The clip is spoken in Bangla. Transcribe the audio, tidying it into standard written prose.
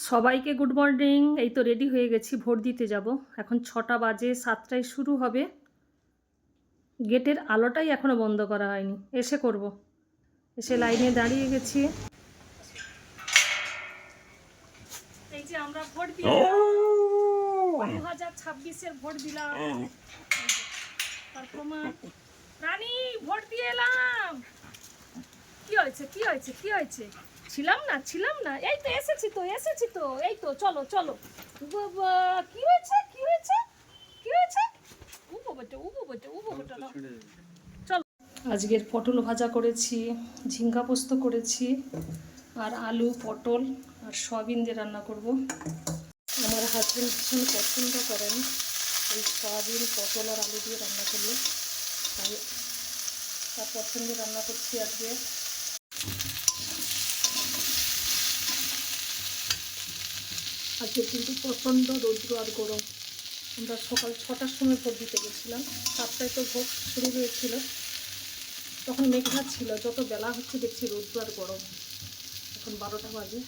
সবাইকে গুড মর্নিং। এই তো রেডি হয়ে গেছি, ভোট দিতে যাব। এখন 6টা বাজে, 7টায় শুরু হবে। গেটের আলোটাই এখনও বন্ধ করা হয়নি, এসে করব। এসে লাইনে দাঁড়িয়ে গেছি। এই যে আমরা ভোট দিলাম, 2026-এর ভোট দিলাম। রানী ভোট দিয়ে এলাম। কি হয়েছে কি হয়েছে কি হয়েছে? ছিলাম না, এই তো এসেছি তো এই তো চলো চলো। বাবা কি হয়েছে কি হয়েছে কি হয়েছে? চলো। আজকের পটল ভাজা করেছি, ঝিঙ্গা পোস্ত করেছি, আর আলু পটল আর সয়াবিন দিয়ে রান্না করব। আমার হাজবেন্ড ভীষণ পছন্দ করেন এই সয়াবিন পটল আর আলু দিয়ে রান্না করলে, তাই তার পছন্দে রান্না করছি আজকে। আজকে কিন্তু প্রচণ্ড রৌদ্র আর গরম। আমরা সকাল 6টার সময় ভোট দিতে গেছিলাম, 7টায় তো ভোট শুরু হয়েছিল। তখন মেঘলা ছিল, যত বেলা হচ্ছে দেখছি রৌদ্র আর গরম। এখন 12টা বাজে।